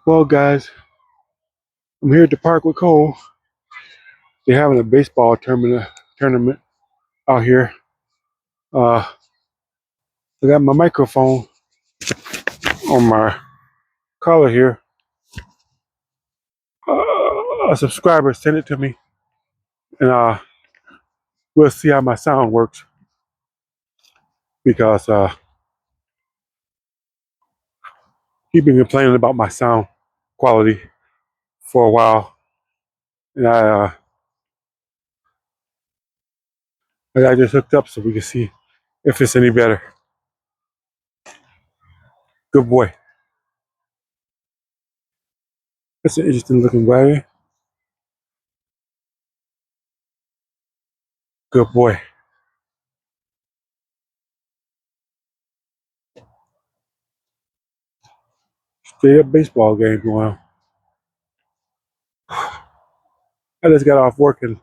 Well, guys, I'm here at the park with Cole. They're having a baseball tournament out here. Uh, I got my microphone on my collar here. A subscriber sent it to me, and we'll see how my sound works because he's been complaining about my sound quality for a while, and I got just hooked up so we can see if it's any better. Good boy. That's an interesting looking wagon. Good boy. Straight up baseball game going on. I just got off work and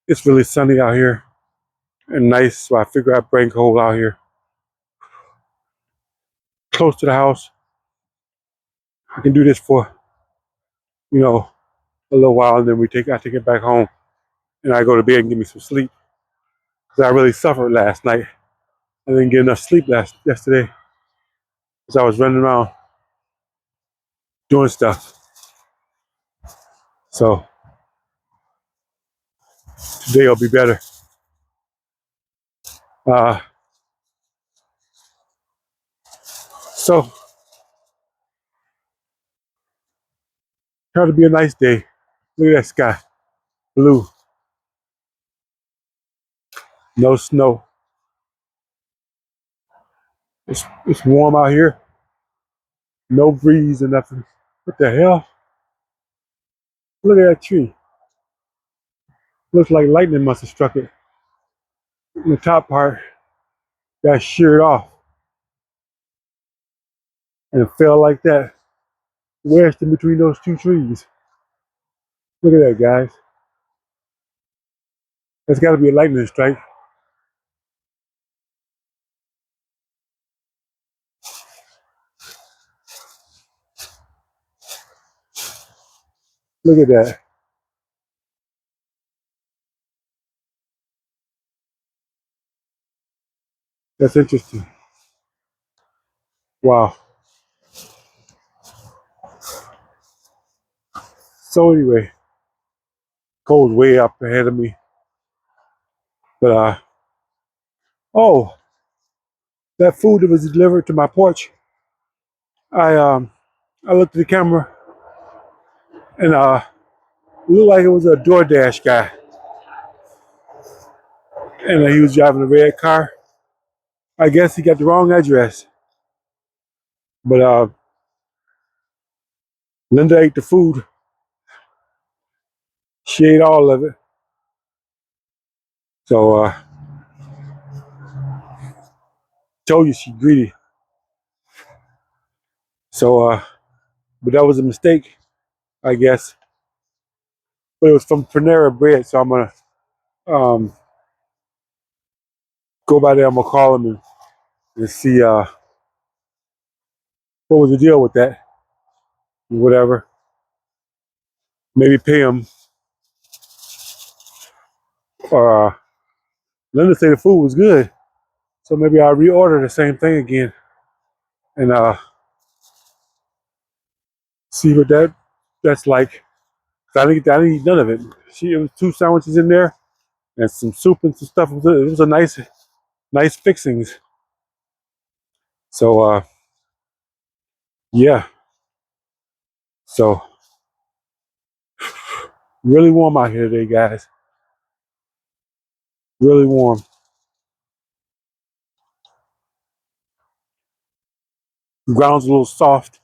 it's really sunny out here and nice, so I figure I'd bring Cole out here close to the house. I can do this for, you know, a little while, and then I take it back home, and I go to bed and get me some sleep. Cause I really suffered last night. I didn't get enough sleep yesterday, cause I was running around doing stuff. So today will be better. Uh, so try to be a nice day. Look at that sky, blue, no snow. It's warm out here, no breeze or nothing. What the hell? Look at that tree. Looks like lightning must have struck it. The top part got sheared off and it fell like that, wedged in between those two trees. Look at that, guys. That's got to be a lightning strike. Look at that. That's interesting. Wow. So anyway, Cole's way up ahead of me. But oh, that food that was delivered to my porch. I looked at the camera and it looked like it was a DoorDash guy, and he was driving a red car. I guess he got the wrong address. But Linda ate the food. She ate all of it. So told you she greedy. So but that was a mistake, I guess. But it was from Panera Bread, so I'm gonna um, go by there. I'm gonna call him and see what was the deal with that, whatever. Maybe pay him, or Linda say the food was good, so maybe I'll reorder the same thing again and see what that's like. 'Cause I didn't eat none of it. It was two sandwiches in there and some soup and some stuff. It was a nice fixings. So yeah, so really warm out here today, guys. Really warm. The ground's a little soft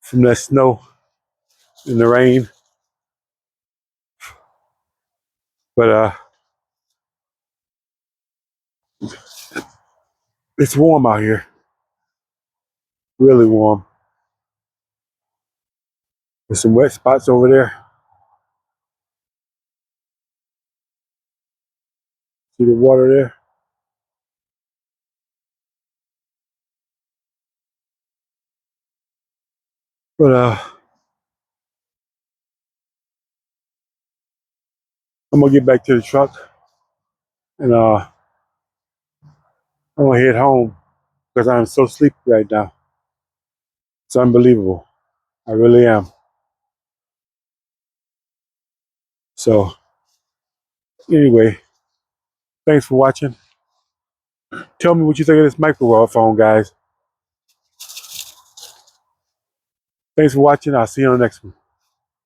from that snow and the rain, but it's warm out here. Really warm. There's some wet spots over there. See the water there? But I'm gonna get back to the truck and I'm gonna head home because I'm so sleepy right now. It's unbelievable. I really am. So anyway, thanks for watching. Tell me what you think of this microphone, guys. Thanks for watching. I'll see you on the next one.